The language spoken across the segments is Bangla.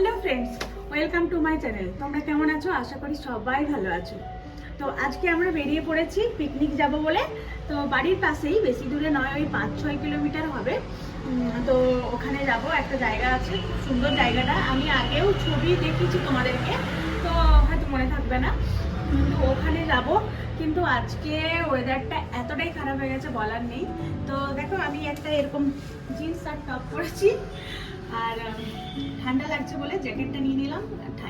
Hello friends, welcome to my channel. তোমরা কেমন আছো? আশা করি সবাই ভালো আছো। তো আজকে আমরা বেরিয়ে পড়েছি পিকনিক যাব বলে। তো বাড়ির পাশেই, বেশি দূরে নয়, ওই 5-6 কিলোমিটার হবে। তো ওখানে যাব, একটা জায়গা আছে, খুব সুন্দর জায়গাটা। আমি আগেও ছবি দেখিয়েছি তোমাদেরকে, তো হয়তো মনে থাকবে না, কিন্তু ওখানে যাব। কিন্তু আজকে ওয়েদারটা এতটাই খারাপ হয়ে গেছে, বলার নেই। তো দেখো, আমি একটা এরকম জিন্স আর টপ পরেছি, আর ঠান্ডা লাগছে বলে জ্যাকেটটা নিয়ে নিলাম।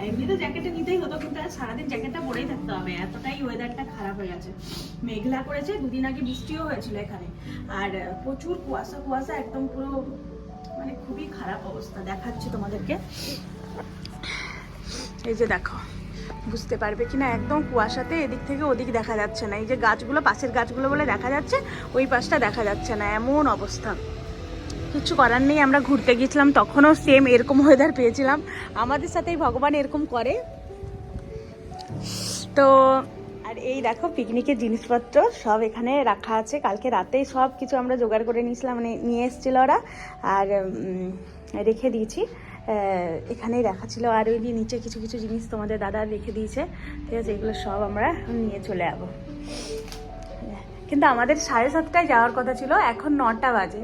এমনিতে জ্যাকেটটা নিতেই হতো, কিন্তু আর সারাদিন জ্যাকেটটা পরেই থাকতে হবে, এতটাই ওয়েদারটা খারাপ হয়ে গেছে। মেঘলা করেছে, দুদিন আগে বৃষ্টিও হয়েছিল এখানে, আর প্রচুর কুয়াশা কুয়াশা, একদম পুরো মানে খুবই খারাপ অবস্থা। দেখাচ্ছি তোমাদেরকে, এই যে দেখো, বুঝতে পারবে কিনা, একদম কুয়াশাতে এদিক থেকে ওদিক দেখা যাচ্ছে না। এই যে গাছগুলো, পাশের গাছগুলো বলে দেখা যাচ্ছে, ওই পাশটা দেখা যাচ্ছে না, এমন অবস্থা। কিছু করার নেই, আমরা ঘুরতে গিয়েছিলাম তখনও সেম এরকম ওয়েদার পেয়েছিলাম। আমাদের সাথেই ভগবান এরকম করে। তো আর এই দেখো, পিকনিকের জিনিসপত্র সব এখানে রাখা আছে। কালকে রাতেই সব কিছু আমরা জোগাড় করে নিয়েছিলাম, মানে নিয়ে এসেছিলো ওরা, আর রেখে দিয়েছি। এখানেই রাখা ছিল। আর ওই নিচে কিছু কিছু জিনিস তোমাদের দাদা রেখে দিয়েছে, ঠিক আছে? এগুলো সব আমরা নিয়ে চলে যাবো। কিন্তু আমাদের 7:30টায় যাওয়ার কথা ছিল, এখন 9টা বাজে।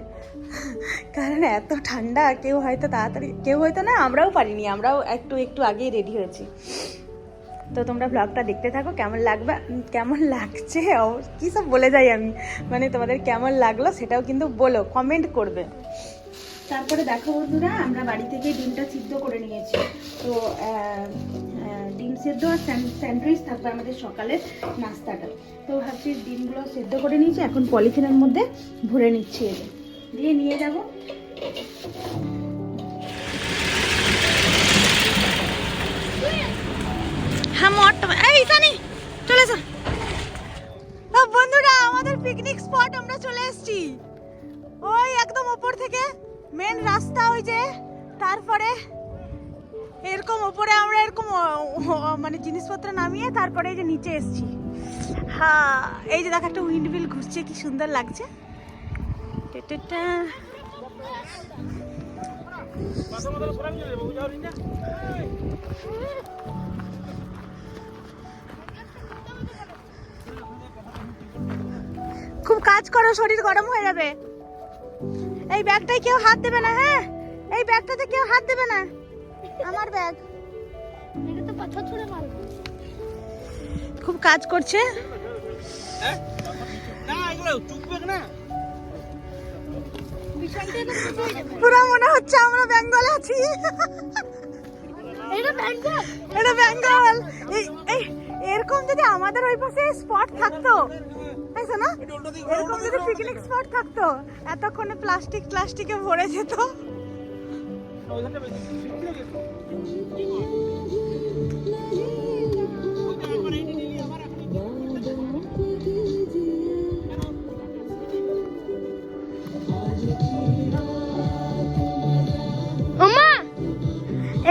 কারণ এত ঠান্ডা, কেউ হয়তো তাড়াতাড়ি, কেউ হয়তো না, আমরাও পারিনি, আমরাও একটু আগেই রেডি হয়েছি। তো তোমরা ব্লগটা দেখতে থাকো, কেমন লাগছে, কী সব বলে যাই আমি, মানে তোমাদের কেমন লাগলো সেটাও কিন্তু বলো, কমেন্ট করবে। তারপরে দেখো বন্ধুরা, আমরা বাড়ি থেকে ডিমটা সিদ্ধ করে নিয়েছি। তো ডিম সেদ্ধ আর স্যান্ডউইচ থাকবে আমাদের সকালের নাস্তাটা। তো ভাবছি ডিমগুলো সেদ্ধ করে নিয়েছি, এখন পলিথিনের মধ্যে ভরে নিচ্ছি, দিয়ে নিয়ে যাব। হ্যাঁ, এই সানি চলে এসো। বন্ধুরা, আমাদের পিকনিক স্পট আমরা চলে এসেছি। ওই একদম ওপর থেকে মেন রাস্তা, ওই যে, তারপরে এরকম ওপরে আমরা এরকম মানে জিনিসপত্র নামিয়ে তারপরে এই যে নিচে এসেছি। হ্যাঁ, এই যে দেখো, একটা উইন্ড মিল ঘুরছে, কি সুন্দর লাগছে। খুব কাজ করো, শরীর গরম হয়ে যাবে। এই ব্যাগটায় কেউ হাত দেবে না, হ্যাঁ? এই ব্যাগটাতে কেউ হাত দেবে না, আমার ব্যাগ। এটা তো পাথর ছুঁড়ে মারবে। খুব কাজ করছে। পুরো মনে হচ্ছে আমরা বেঙ্গলে আছি। এটা বেঙ্গল। এরকম যদি আমাদের ওই পাশে স্পট থাকতো, তাই না? এরকম যদি পিকনিক স্পট থাকতো, এতক্ষণে প্লাস্টিকে ভরে যেত।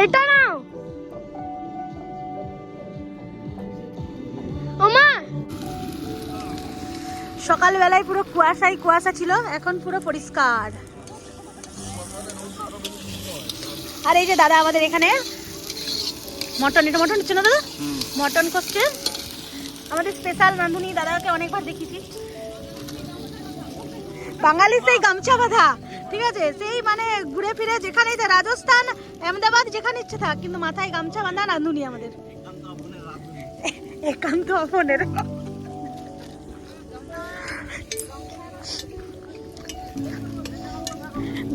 এটা নাও। সকালবেলায় পুরো কুয়াশা ছিল, এখন পুরো পরিষ্কার। আর এই যে দাদা আমাদের এখানে মটন হচ্ছে না দাদা, মটন করছে। আমাদের স্পেশাল রাঁধুনি, দাদাকে অনেকবার দেখেছি। বাঙালি সেই গামছা বাঁধা, ঠিক আছে? সেই মানে ঘুরে ফিরে যেখানে, রাজস্থান, আহমেদাবাদ, যেখানে ইচ্ছে থাক, কিন্তু মাথায় গামছা বাঁধা রাঁধুনি আমাদের, একান্ত আপনের।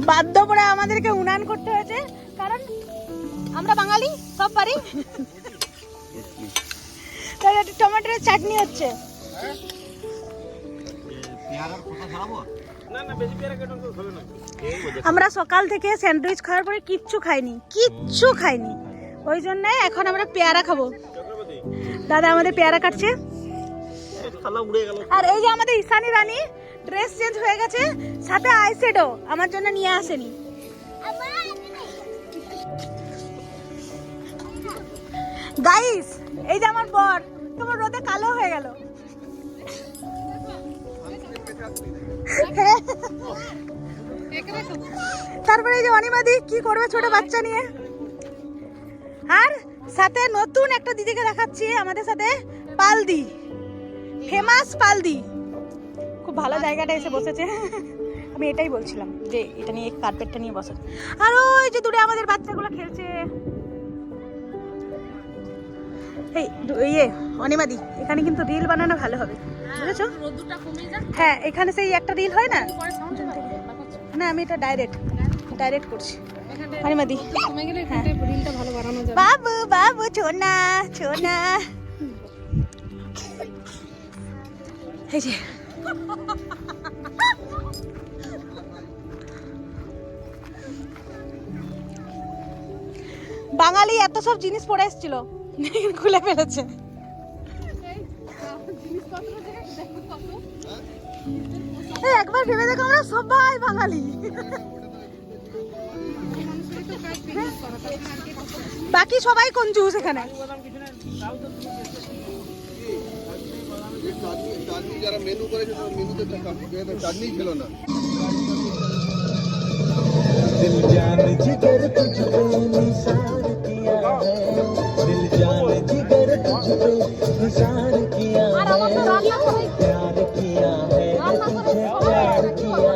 বাধ্য করে আমাদেরকে উনান করতে হয়েছে, কারণ আমরা বাঙালি, সব পারি। টমেটোর চাটনি হচ্ছে। আমরা সকাল থেকে স্যান্ডউইচ খাওয়ার পরে কিচ্ছু খাইনি, ওই জন্য এখন আমরা পেয়ারা খাবো। দাদা আমাদের পেয়ারা কাটছে। আর এই যে আমাদের ঈশানী রানী ড্রেস চেঞ্জ হয়ে গেছে, সাথে আইশ্যাডো আমার জন্য নিয়ে আসেনি। গাইস, এই যে আমার বর, তোমার রোদে কালো হয়ে গেল। তারপরে এই যে অনিমাদি কি করবে ছোট বাচ্চা নিয়ে, আর সাথে নতুন একটা দিদিকে দেখাচ্ছি আমাদের সাথে, পালদি, ফেমাস পালদি। খুব ভালো জায়গাটা এসে বসেছে। আমি এটাই বলছিলাম যে এটা নিয়ে, কার্পেটটা নিয়ে বসেছে। আর ওই যে দূরে আমাদের বাচ্চাগুলো খেলছে। এই ইয়ে অনিমাদি, এখানে কিন্তু রিল বানানো ভালো হবে, বুঝেছো? হ্যাঁ, এখানে সেই একটা রিল হয় না, না আমি এটা ডাইরেক্ট করছি। অনিমাদি বাবু বাবু ছোনা ছোনা, এই যে বাঙালি এত সব জিনিস পরে এসেছিল, খুলে ফেলেছে। একবার ভেবে দেখো, আমরা সবাই বাঙালি, বাকি সবাই কঞ্জুস এখানে। যারা মেনু করেছে তারা মেনুতে চাটনি ছিল না। दिल जान जिगर तुझको निसार किया है, दिल जान जिगर तुझको निसार किया है, प्यार किया है तुझे प्यार किया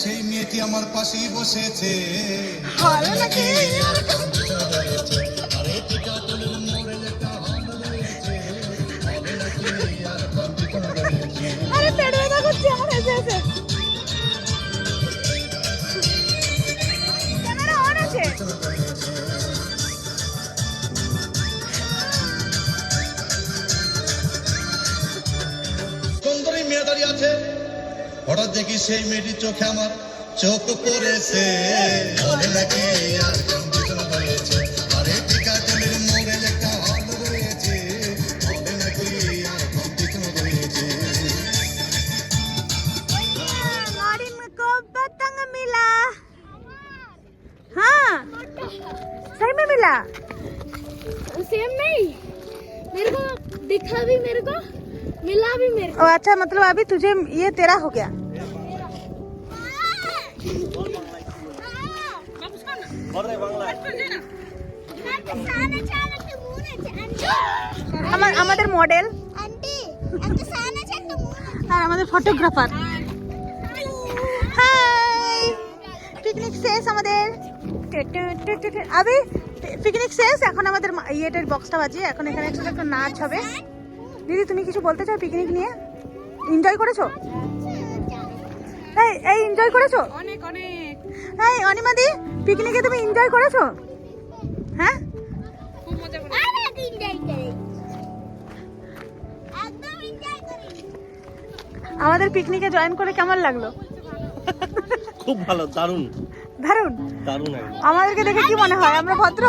সেই মেয়েটি আমার পাশেই বসেছে। সুন্দরী মেয়ে দাঁড়িয়ে আছে, হঠাৎ দেখি সেই মেয়েটির চোখে আমার চোখ পড়েছে। हाँ सही में मिला, सेम नहीं, मेरे को दिखा भी, मेरे को मिला भी मेरे को। अच्छा मतलब अभी तुझे ये तेरा हो गया। আমাদের মডেল আর আমাদের ফটোগ্রাফার। হাই, পিকনিক শেষ আমাদের, আবি পিকনিক শেষ। এখন আমাদের ইয়েটার বক্সটা বাজিয়ে এখন এখানে একটা নাচ হবে। দিদি তুমি কিছু বলতে চাও পিকনিক নিয়ে? এনজয় করেছো? এই এনজয় করেছো? অনেক অনেক। এই অনিমাদি, পিকনিকে তুমি এনজয় করেছো? হ্যাঁ, খুব মজা করেছি। আমাদের পিকনিকে জয়েন করে কেমন লাগলো? খুব ভালো, দারুণ দারুণ দারুণ। আমাদেরকে দেখে কি মনে হয় আমরা ভদ্র?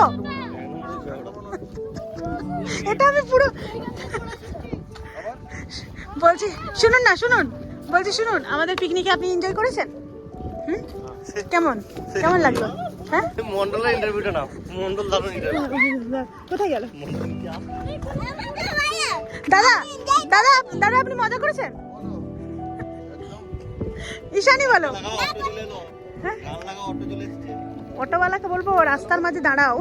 এটা আমি পুরো বলছি, শুনুন না শুনুন, বলছি শুনুন, আমাদের পিকনিকে আপনি এনজয় করেছেন? কেমন কেমন লাগলো? হ্যাঁ, মন্ডলের ইন্টারভিউটা না, মন্ডল দারুণ ইন্টারভিউ। কোথায় গেল দাদা? দাদা দাদা আপনি মজা করেছেন? ঈশানি বলো। হ্যাঁ, অটোওয়ালাকে বলবো রাস্তার মাঝে দাঁড়াও।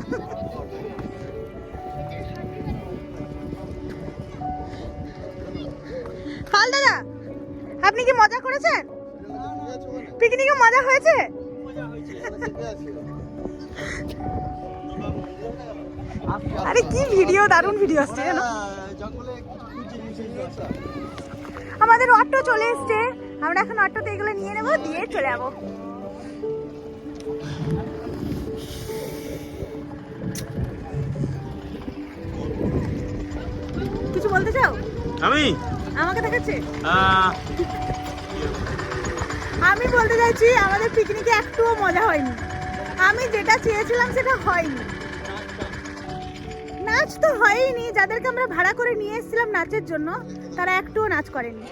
পাল দাদা, আপনি কি মজা করেছেন? পিকনিকে মজা হয়েছে? আরে কি ভিডিও, দারুণ ভিডিও আসছে জানো। আমাদের অটো চলে এসছে, আমরা এখন অটোতে এগুলো নিয়ে নেবো, দিয়ে চলে যাবো। কিছু বলতে চাও? আমি আমাকে দেখাচ্ছে আমি বলতে চাইছি আমাদের পিকনিকে একটুও মজা হয়নি। আমি যেটা চেয়েছিলাম সেটা হয়নি। নাচ তো হয়নি, যাদেরকে আমরা ভাড়া করে নিয়ে এসেছিলাম নাচের জন্য তারা একটুও নাচ করেনি।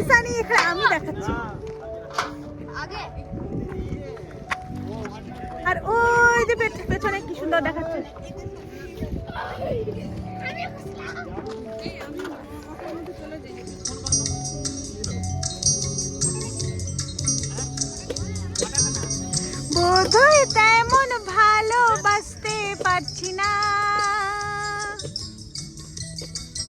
ঈশানি এখানে আমি দেখাচ্ছি। আর ওই যে পেছনে কি সুন্দর দেখাচ্ছে। বোধহয় তেমন ভালোবাসতে পারছি না।